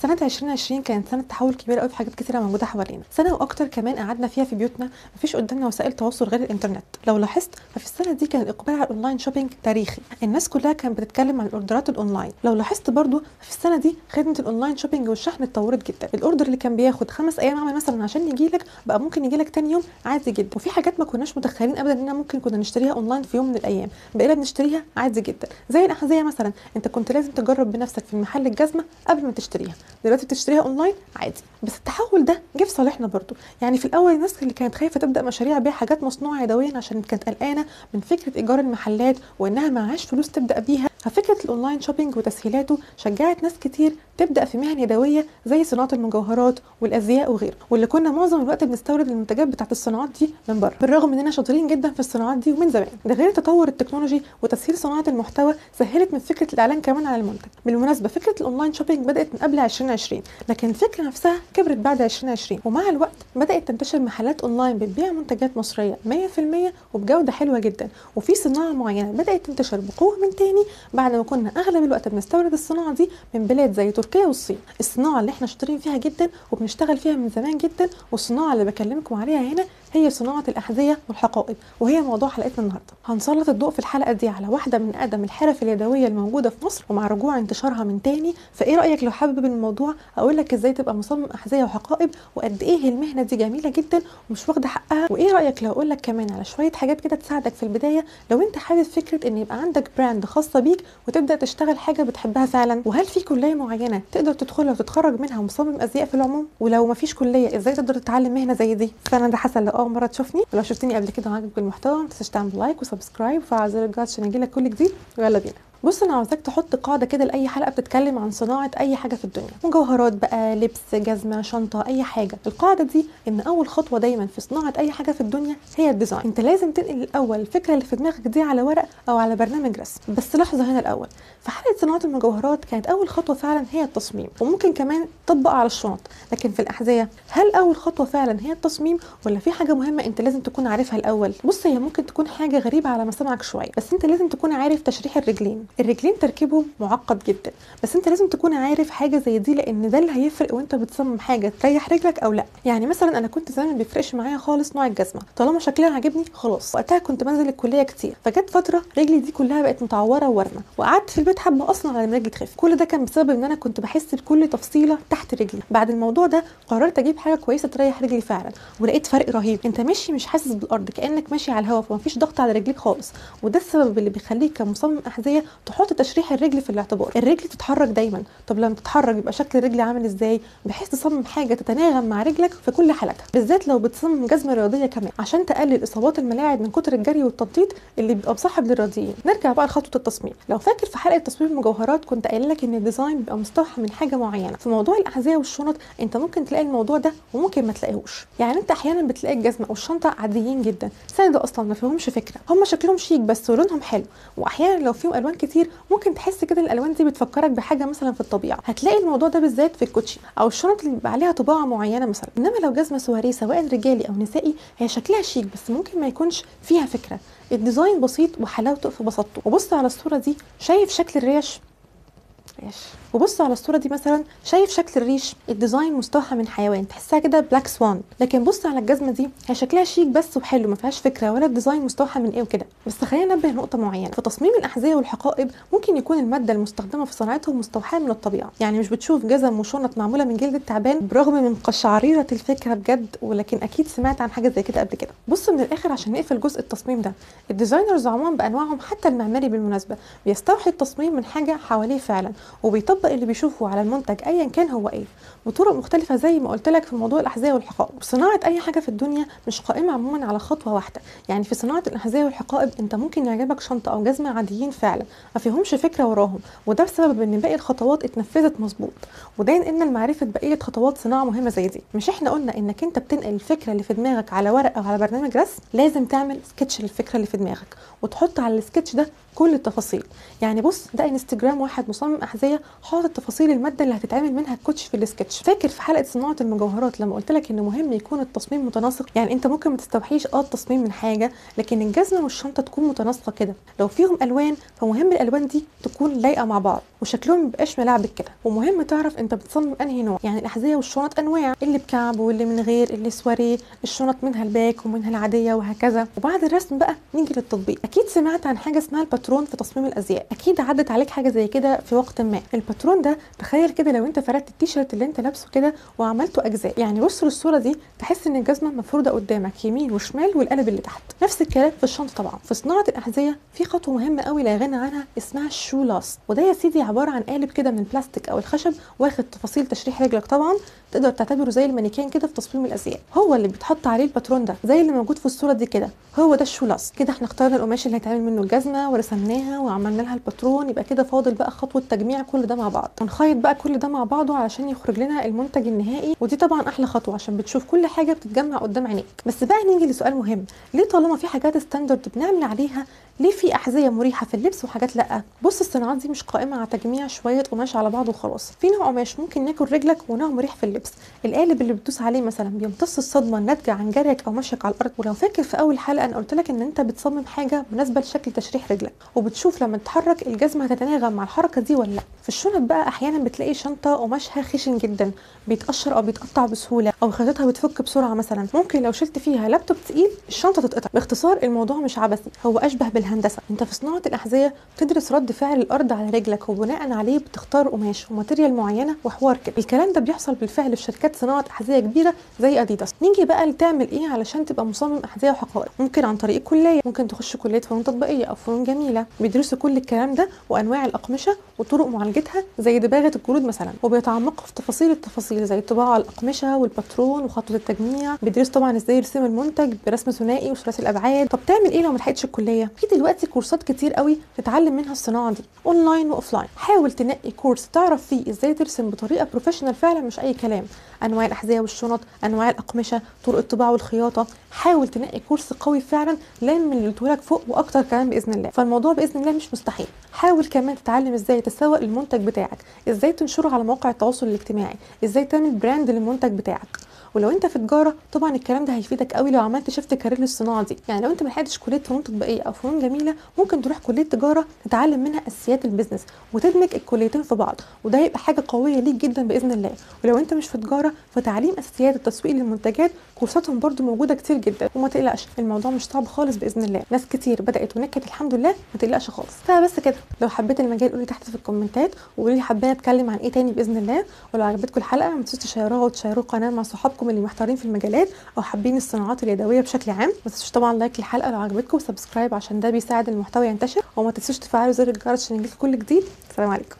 سنة 2020 كانت سنة تحول كبير قوي في حاجات كتيرة موجودة حوالينا، سنة واكتر كمان قعدنا فيها في بيوتنا مفيش قدامنا وسائل تواصل غير الانترنت. لو لاحظت ففي السنة دي كان الاقبال على الاونلاين شوبينج تاريخي، الناس كلها كانت بتتكلم عن الاوردرات الاونلاين. لو لاحظت برضو في السنة دي خدمة الاونلاين شوبينج والشحن اتطورت جدا، الاوردر اللي كان بياخد 5 ايام عمل مثلا عشان يجيلك بقى ممكن يجيلك تاني يوم عادي جدا. وفي حاجات ما كناش متخيلين ابدا اننا ممكن كنا نشتريها اونلاين في يوم من الايام بقينا بنشتريها عادي جدا، زي الاحذية مثلا، انت كنت لازم تجرب بنفسك في المحل الجزمة قبل ما تشتريها، دلوقتي بتشتريها اونلاين عادي. بس التحول ده جه في صالحنا برضو، يعني في الاول الناس اللي كانت خايفه تبدا مشاريع بيع حاجات مصنوعه يدويا عشان كانت قلقانه من فكره ايجار المحلات وانها معهاش فلوس تبدا بيها، ففكره الاونلاين شوبينج وتسهيلاته شجعت ناس كتير تبدا في مهن يدويه زي صناعه المجوهرات والازياء وغيره، واللي كنا معظم الوقت بنستورد المنتجات بتاعت الصناعات دي من بره، بالرغم اننا شاطرين جدا في الصناعات دي ومن زمان. ده غير تطور التكنولوجي وتسهيل صناعه المحتوى سهلت من فكره الاعلان كمان على المنتج. بالمناسبه فكره الاونلاين شوبينج بدات من قبل 2020، لكن الفكره نفسها كبرت بعد 2020، ومع الوقت بدات تنتشر محلات اونلاين بتبيع منتجات مصريه 100% وبجوده حلوه جدا، وفي صناعه معينه بدات تنتشر بقوه من تاني بعد ما كنا اغلب الوقت بنستورد الصناعه دي من بلاد زي تركيا والصين. الصناعه اللي احنا شاطرين فيها جدا وبنشتغل فيها من زمان جدا، والصناعه اللي بكلمكم عليها هنا هي صناعه الاحذيه والحقائب، وهي موضوع حلقتنا النهارده. هنسلط الضوء في الحلقه دي على واحده من اقدم الحرف اليدويه الموجوده في مصر ومع رجوع انتشارها من تاني. فايه رايك لو حابب الموضوع اقول لك ازاي تبقى مصمم احذيه وحقائب وقد ايه المهنه دي جميله جدا ومش واخده حقها؟ وايه رايك لو اقول لك كمان على شويه حاجات كده تساعدك في البدايه لو انت حابب فكره ان يبقى عندك براند خاصه بيك وتبدا تشتغل حاجه بتحبها فعلا؟ وهل في كليه معينه تقدر تدخلها وتتخرج منها مصمم ازياء في العموم؟ ولو مفيش كليه ازاي تقدر تتعلم مهنه زي دي؟ فانا ده حسن لو اول مره تشوفني، ولو شفتني قبل كده وعجبك المحتوى ما تنساش تعمل لايك وسبسكرايب وفعل زر الجرس عشان يجيلك كل جديد. ويلا بينا. بص، انا عاوزاك تحط قاعده كده لاي حلقه بتتكلم عن صناعه اي حاجه في الدنيا، مجوهرات بقى، لبس، جزمه، شنطه، اي حاجه. القاعده دي ان اول خطوه دايما في صناعه اي حاجه في الدنيا هي الديزاين. انت لازم تنقل الاول الفكره اللي في دماغك دي على ورق او على برنامج رسم. بس لحظه هنا، الاول في حاله صناعه المجوهرات كانت اول خطوه فعلا هي التصميم، وممكن كمان تطبق على الشنط. لكن في الاحذيه هل اول خطوه فعلا هي التصميم ولا في حاجه مهمه انت لازم تكون عارفها الاول؟ بص، هي ممكن تكون حاجه غريبه على مسامعك شويه، بس انت لازم تكون عارف تشريح الرجلين تركيبهم معقد جدا، بس انت لازم تكون عارف حاجه زي دي لان ده اللي هيفرق وانت بتصمم حاجه تريح رجلك او لا. يعني مثلا انا كنت زمان ما بيفرقش معايا خالص نوع الجزمه، طالما شكلها عاجبني خلاص. وقتها كنت بنزل الكليه كتير، فجت فتره رجلي دي كلها بقت متعوره وورمه، وقعدت في البيت حبه اصلا على ما رجلي تخف. كل ده كان بسبب ان انا كنت بحس بكل تفصيله تحت رجلي. بعد الموضوع ده قررت اجيب حاجه كويسه تريح رجلي فعلا، ولقيت فرق رهيب. انت ماشي مش حاسس بالارض، كانك ماشي على الهواء، فمفيش ضغط على رجليك خالص. وده السبب اللي بيخليك كمصمم احذيه تحط تشريح الرجل في الاعتبار. الرجل تتحرك دايما، طب لما تتحرك يبقى شكل الرجل عامل ازاي؟ بحيث تصمم حاجه تتناغم مع رجلك في كل حالاتها، بالذات لو بتصمم جزمه رياضيه كمان عشان تقلل اصابات الملاعب من كتر الجري والتنطيط اللي بيبقى مصاحب للرياضيين. نرجع بقى لخطوه التصميم. لو فاكر في حلقه تصميم المجوهرات كنت قايله لك ان الديزاين بيبقى مستوحى من حاجه معينه. في موضوع الاحذيه والشنط انت ممكن تلاقي الموضوع ده وممكن ما تلاقيهوش. يعني انت احيانا بتلاقي الجزمه او الشنطه عاديين جدا، ساده اصلا ما فيهمش فكره، هم شكلهم شيك بس ولونهم حلو. واحيانا لو فيهم الوان كتير ممكن تحس كده الالوان دي بتفكرك بحاجه مثلا في الطبيعه. هتلاقي الموضوع ده بالذات في الكوتشي او الشنط اللي بيبقى عليها طباعه معينه مثلا. انما لو جزمه سواريه سواء رجالي او نسائي هي شكلها شيك بس ممكن ما يكونش فيها فكره. الديزاين بسيط وحلاوته في بساطته. وبص على الصوره دي، شايف شكل الريش؟ وبص على الصوره دي مثلا، شايف شكل الريش؟ الديزاين مستوحى من حيوان، تحسها كده بلاك سوان. لكن بص على الجزمه دي، هي شكلها شيك بس وحلو، ما فيهاش فكره ولا الديزاين مستوحى من ايه وكده. بس خلينا ننبه نقطه معينه، في تصميم الاحذيه والحقائب ممكن يكون الماده المستخدمه في صناعتهم مستوحاه من الطبيعه. يعني مش بتشوف جزم وشنط معموله من جلد التعبان برغم من قشعريره الفكره بجد، ولكن اكيد سمعت عن حاجه زي كده قبل كده. بص من الاخر عشان نقفل جزء التصميم ده، الديزاينرز عموما بانواعهم حتى المعماري بالمناسبه بيستوحي التصميم من حاجه حواليه فعلا، وبيطبق اللي بيشوفه على المنتج ايا كان هو ايه بطرق مختلفه زي ما قلت لك في موضوع الاحذيه والحقائب. صناعه اي حاجه في الدنيا مش قائمه عموما على خطوه واحده. يعني في صناعه الاحذيه والحقائب انت ممكن يعجبك شنطه او جزمه عاديين فعلا ما فيهمش فكره وراهم، وده بسبب ان باقي الخطوات اتنفذت مظبوط. وده ينقلنا لمعرفه بقيه خطوات صناعه مهمه زي دي. مش احنا قلنا انك انت بتنقل الفكره اللي في دماغك على ورق او على برنامج رسم؟ لازم تعمل سكتش للفكره اللي في دماغك وتحط على السكتش ده كل التفاصيل. يعني بص، ده انستجرام واحد مصمم احذيه حاطط تفاصيل الماده اللي هتتعمل منها الكوتش في السكتش. فاكر في حلقه صناعه المجوهرات لما قلت لك ان مهم يكون التصميم متناسق؟ يعني انت ممكن ما تستوحيش التصميم من حاجه، لكن الجزمه والشنطه تكون متناسقه كده. لو فيهم الوان فمهم الالوان دي تكون لايقه مع بعض وشكلهم ميبقاش ملعبك كده. ومهم تعرف انت بتصمم انهي نوع، يعني الاحذيه والشنط انواع، اللي بكعب واللي من غير، اللي سواريه، الشنط منها الباك ومنها العاديه وهكذا. وبعد الرسم بقى نيجي للتطبيق. اكيد سمعت عن حاجه اسمها الباترون في تصميم الازياء، اكيد عدت عليك حاجه زي كده في وقت ما. الباترون ده تخيل كده لو انت فردت التيشيرت اللي انت لابسه كده وعملته اجزاء، يعني بص للصوره دي تحس ان الجزمه مفروده قدامك يمين وشمال والقلب اللي تحت. نفس الكلام في الشنطه. طبعا في صناعه الاحذيه في خطوه مهمه قوي لا غنى عنها اسمها الشو لاس، وده يا سيدي عباره عن قالب كده من البلاستيك او الخشب واخد تفاصيل تشريح رجلك. طبعا تقدر تعتبره زي المانيكان كده في تصميم الازياء، هو اللي بيتحط عليه الباترون ده زي اللي موجود في الصوره دي كده، هو ده الشو لاس. كده احنا اخترنا القماش اللي هيتعمل منه الجزمه ورسمناها وعملنا لها الباترون، يبقى كده فاضل بقى خطوه تجميع كل ده مع بعض، ونخيط بقى كل ده مع بعضه علشان يخرج لنا المنتج النهائي. ودي طبعا احلى خطوه عشان بتشوف كل حاجه بتتجمع قدام عينيك. بس بقى نيجي لسؤال مهم، ليه طالما في حاجات ستاندرد بنعمل عليها ليه في احذيه مريحه في اللبس وحاجات لا؟ بص الصناعات دي مش قائمه على تجميع شويه قماش على بعض وخلاص. في نوع قماش ممكن ياكل رجلك ونوع مريح في اللبس. القالب اللي بتدوس عليه مثلا بيمتص الصدمه الناتجه عن جريك او مشيك على الارض. ولو فاكر في اول حلقه انا قلت لك ان انت بتصمم حاجه مناسبه لشكل تشريح رجلك، وبتشوف لما تتحرك الجزمه هتتناغم مع الحركه دي ولا لا. في الشنط بقى احيانا بتلاقي شنطه قماشها خشن جدا بيتقشر او بيتقطع بسهوله، او خيطتها بتفك بسرعه مثلا، ممكن لو شلت فيها لابتوب تقيل الشنطه تتقطع. باختصار الموضوع مش عبثي، هو اشبه بالهندسه. انت في صناعه الاحذيه بتدرس رد فعل الارض على رجلك، وبناء عليه بتختار قماش وماتيريال معينه وحوار كده. الكلام ده بيحصل بالفعل في شركات صناعه احذيه كبيره زي اديداس. نيجي بقى لتعمل ايه علشان تبقى مصمم احذيه وحقائب؟ ممكن عن طريق الكليه، ممكن تخش كليه فنون تطبيقيه او فنون جميله، بيدرسوا كل الكلام ده وانواع الاقمشه وطرق معالجتها زي دباغه الجلود مثلا، وبيتعمقوا في تفاصيل التفاصيل زي طباعه الاقمشه والباترون وخطوه التجميع. بيدرسوا طبعا ازاي يرسم المنتج برسم ثنائي وثلاثي الابعاد. طب تعمل ايه لو ما لحقتش الكليه؟ في دلوقتي كورسات كتير قوي تتعلم منها الصناعه دي اونلاين واوفلاين. حاول تنقي كورس تعرف فيه ازاي ترسم بطريقه بروفيشنال فعلا مش اي كلام، انواع الاحذيه والشنط، انواع الاقمشه، طرق الطباعه والخياطه. حاول تنقي كورس قوي فعلا لا من اللي قلتهولك فوق واكتر كمان باذن الله. فالموضوع باذن الله مش مستحيل. حاول كمان تتعلم ازاي تسوق المنتج بتاعك، ازاي تنشره على مواقع التواصل الاجتماعي، ازاي تعمل براند للمنتج بتاعك. ولو انت في تجاره طبعا الكلام ده هيفيدك قوي لو عملت شيفت كارير للصناعه دي. يعني لو انت ما لحقتش كليه فنون تطبيقيه او فنون جميله ممكن تروح كليه تجاره تتعلم منها اساسيات البيزنس وتدمج الكليتين في بعض، وده هيبقى حاجه قويه ليك جدا باذن الله. ولو انت مش في تجاره فتعليم اساسيات التسويق للمنتجات كورساتهم برده موجوده كتير جدا، وما تقلقش الموضوع مش صعب خالص باذن الله. ناس كتير بدات ونجحت الحمد لله، ما تقلقش خالص. فبس كده، لو حبيت المجال قولي تحت في الكومنتات وقولي لي حابه اتكلم عن ايه تاني باذن الله. ولو عجبتكم الحلقه ما تنسوش تشيروها وتشيروا القناه مع صحابكم اللي محتارين في المجالات او حابين الصناعات اليدويه بشكل عام. ما تنسوش طبعا لايك للحلقه لو عجبتكم وسبسكرايب عشان ده بيساعد المحتوى ينتشر، وما تنسوش تفعلوا زر الجرس عشان يجيلكم كل جديد. السلام عليكم.